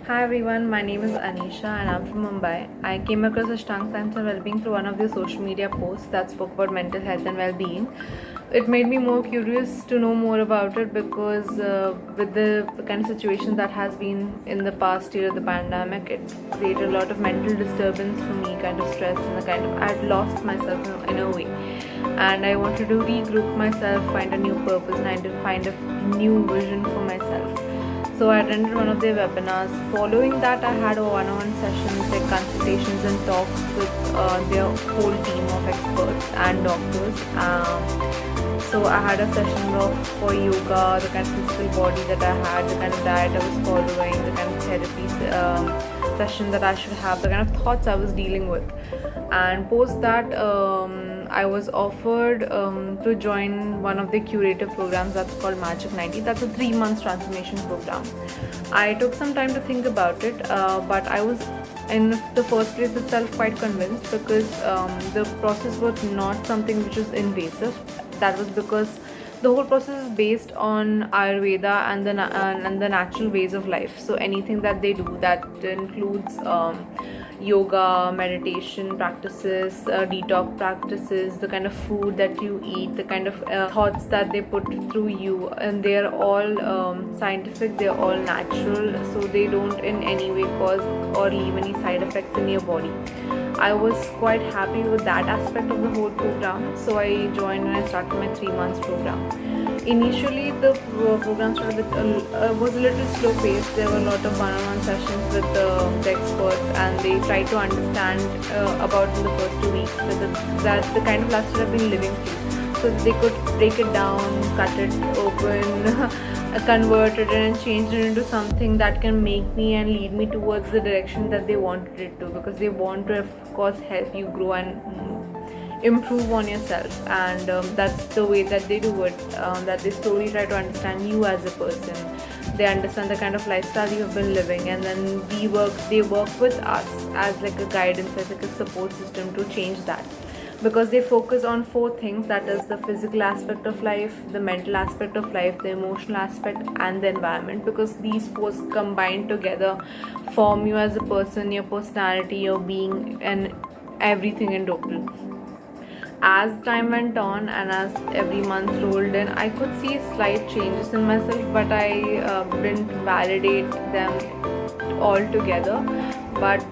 Hi everyone, my name is Anisha and I'm from Mumbai. I came across ashtaang science and well-being through one of the social media posts that spoke about mental health and well-being. It made me more curious to know more about it because with the kind of situation that has been in the past year, the pandemic, it created a lot of mental disturbance for me, kind of stress and the kind of I'd lost myself in a way, and I wanted to regroup myself, find a new purpose, and to find a new vision for myself. So I attended one of their webinars. Following that, I had a one-on-one sessions, like consultations and talks with their whole team of experts and doctors. So I had a session for yoga, the kind of physical body that I had, the kind of diet I was following, the kind of therapy session that I should have, the kind of thoughts I was dealing with. And post that, I was offered to join one of the curative programs that's called Magic 90. That's a 3 month transformation program. I took some time to think about it, but I was in the first place itself quite convinced because the process was not something which was invasive. That was because the whole process is based on Ayurveda and the natural ways of life. So anything that they do that includes yoga, meditation practices, detox practices, the kind of food that you eat, the kind of thoughts that they put through you, and they're all scientific, they're all natural, so they don't in any way cause or leave any side effects in your body. I was quite happy with that aspect of the whole program, so I joined and I started my 3 months program. Initially, the program started with was a little slow paced. There were a lot of one-on-one sessions with the experts, and they tried to understand about in the first 2 weeks that the kind of lifestyle I've been living through, so they could break it down, cut it open, convert it and change it into something that can make me and lead me towards the direction that they wanted it to, because they want to of course help you grow and improve on yourself. And that's the way that they do it, that they slowly try to understand you as a person. They understand the kind of lifestyle you have been living, and then they work with us as like a guidance, as like a support system to change that, because they focus on 4 things, that is the physical aspect of life, the mental aspect of life, the emotional aspect, and the environment, because these 4 combined together form you as a person, your personality, your being, and everything in total. As time went on and as every month rolled in, I could see slight changes in myself, but I didn't validate them all together. But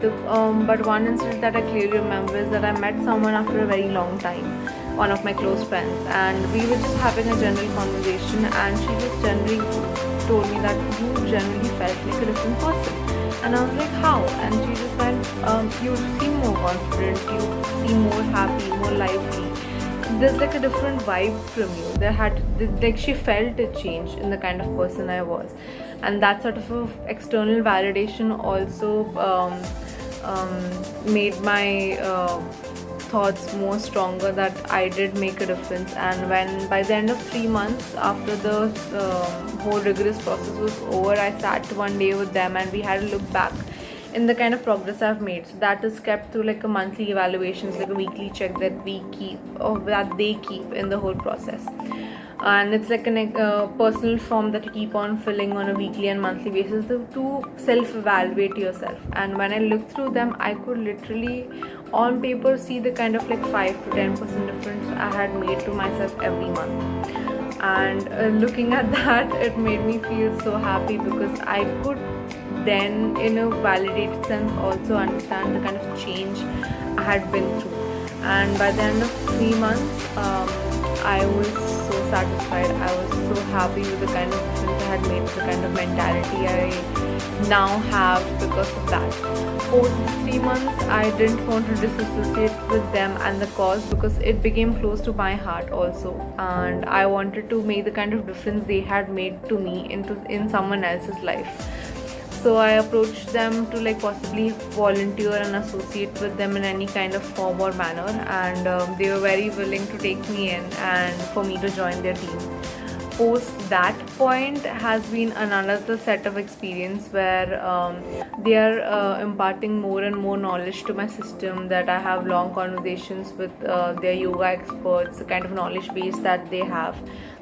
one incident that I clearly remember is that I met someone after a very long time, one of my close friends, and we were just having a general conversation, and she just generally told me that you generally felt like a different person. And I was like, how? And she just went, you seem more confident, you seem more happy, more lively. There's like a different vibe from you. Like she felt a change in the kind of person I was. And that sort of external validation also made my thoughts more stronger, that I did make a difference. And when by the end of 3 months, after the whole rigorous process was over, I sat one day with them and we had a look back in the kind of progress I've made. So that is kept through like a monthly evaluations, like a weekly check that we keep, or that they keep in the whole process. And it's like a personal form that you keep on filling on a weekly and monthly basis to self-evaluate yourself. And when I looked through them, I could literally on paper see the kind of like 5 to 10% difference I had made to myself every month. And looking at that, it made me feel so happy, because I could then in a validated sense also understand the kind of change I had been through. And by the end of 3 months, I was so satisfied. I was so happy with the kind of difference I had made, the kind of mentality I now have because of that. Post 3 months, I didn't want to disassociate with them and the cause, because it became close to my heart also, and I wanted to make the kind of difference they had made to me in someone else's life. So I approached them to like possibly volunteer and associate with them in any kind of form or manner, and they were very willing to take me in and for me to join their team. Post that point has been another set of experience where they are imparting more and more knowledge to my system, that I have long conversations with their yoga experts, the kind of knowledge base that they have.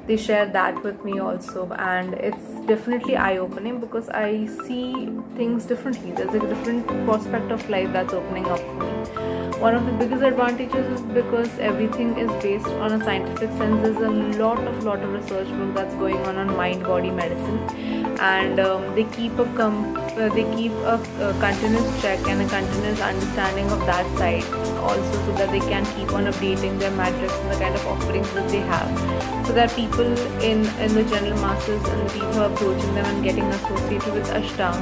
they share that with me also, and it's definitely eye-opening because I see things differently. There's a different prospect of life that's opening up for me. One of the biggest advantages is because everything is based on a scientific sense. There's a lot of research work that's going on mind-body medicine, and they keep a continuous check and a continuous understanding of that side also, so that they can keep on updating their metrics and the kind of offerings that they have, so that people in the general masses and the people who are approaching them and getting associated with Ashtang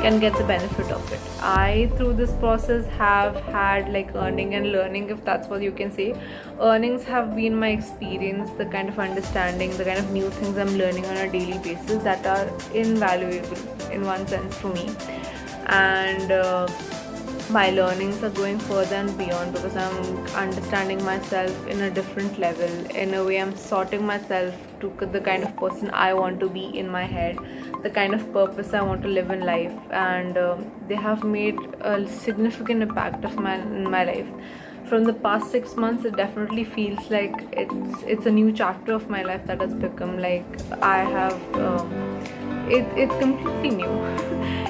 can get the benefit of it. I, through this process, have had like earning and learning, if that's what you can say. Earnings have been my experience, the kind of understanding, the kind of new things I'm learning on a daily basis that are invaluable in one sense for me. And my learnings are going further and beyond because I'm understanding myself in a different level. In a way, I'm sorting myself to the kind of person I want to be in my head, the kind of purpose I want to live in life, and they have made a significant impact in my life. From the past 6 months, it definitely feels like it's a new chapter of my life that has become like I have. It's completely new.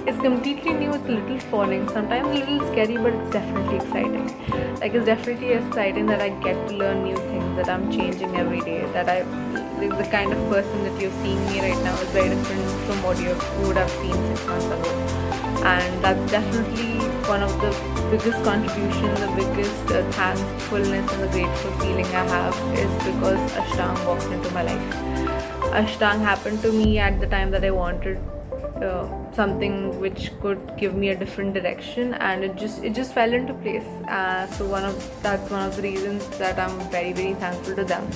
It's completely new. It's a little falling, sometimes a little scary, but it's definitely exciting. Like, it's definitely exciting that I get to learn new things, that I'm changing every day, that the kind of person that you're seeing me right now is very different from what you would have seen 6 months ago. And that's definitely one of the biggest contributions, the biggest thankfulness and the grateful feeling I have is because Ashtang walked into my life. Ashtang happened to me at the time that I wanted something which could give me a different direction, and it just fell into place. So that's one of the reasons that I'm very, very thankful to them.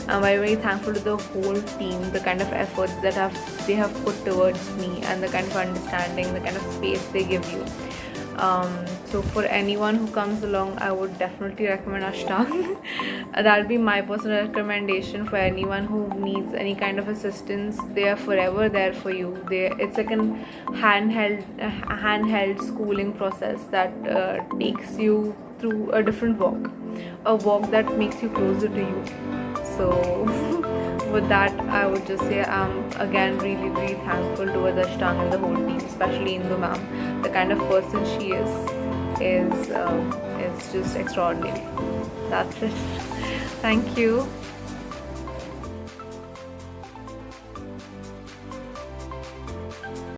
I'm very, very thankful to the whole team, the kind of efforts that they have put towards me, and the kind of understanding, the kind of space they give you. So for anyone who comes along, I would definitely recommend Ashtang. That would be my personal recommendation for anyone who needs any kind of assistance. They are forever there for you. It's like a handheld schooling process that takes you through a different walk, a walk that makes you closer to you. So with that, I would just say I'm again really, really thankful towards Ashtang and the whole team, especially Indu ma'am. The kind of person she is just extraordinary. That's it. Thank you.